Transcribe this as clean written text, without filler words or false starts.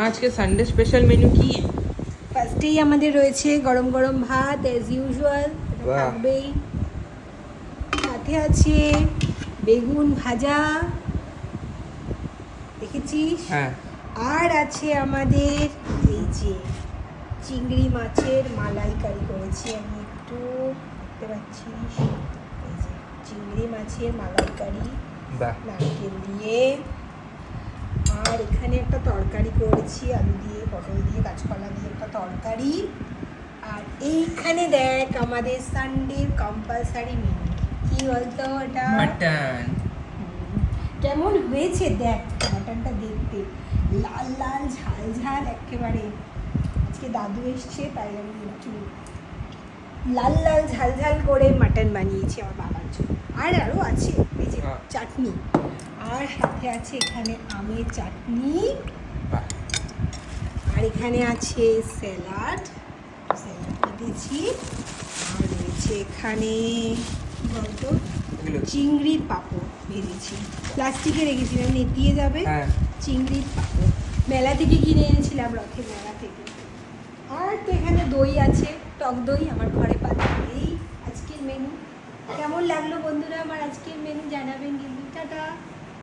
আজকে Sunday special menu কি? ফার্স্টেই আমাদের রয়েছে গরম গরম ভাত অ্যাজ ইউজুয়াল, বাহ। থাকবেই। সাথে আছে বেগুন ভাজা, দেখেছিস? হ্যাঁ। আর আছে আমাদের এই যে চিংড়ি মাছের মালাইকারি করেছি আমি, একটু দেখতে পাচ্ছিস, এই যে চিংড়ি মাছের মালাইকারি বাহ। নারকেল দিয়ে। আর এখানে একটা তরকারি করেছি আলু দিয়ে, পটল দিয়ে, কাঁচকলা দিয়ে একটা তরকারি। আর এইখানে দেখ আমাদের সানডের কম্পালসারি মেনু কি বলতো ওটা? মাটন। কেমন হয়েছে দেখ মাটনটা দেখতে, লাল লাল ঝাল ঝাল একেবারে। আজকে দাদু এসছে তাই আমি একটু লাল লাল ঝাল ঝাল করে মাটন বানিয়েছি আমার বাবার জন্য। আর আরও আছে এই যে চাটনি, আর সাথে আছে এখানে আমের চাটনি, বাহ। আর এখানে আছে স্যালাড, স্যালাড দিয়েছি। আর রয়েছে এখানে কি বলতো চিংড়ির পাঁপড় ভেজেছি, প্লাস্টিকে রেখেছিলাম নেতিয়ে যাবে। হ্যাঁ। চিংড়ির পাঁপড় মেলা থেকে কিনে এনেছিলাম, রথের মেলা থেকে। আর তো এখানে দই আছে, টক দই আমার ঘরে পাতা। এই আজকের মেনু কেমন লাগলো বন্ধুরা? আমার আজকের মেনু জানাবেন কিন্তু। টাটা।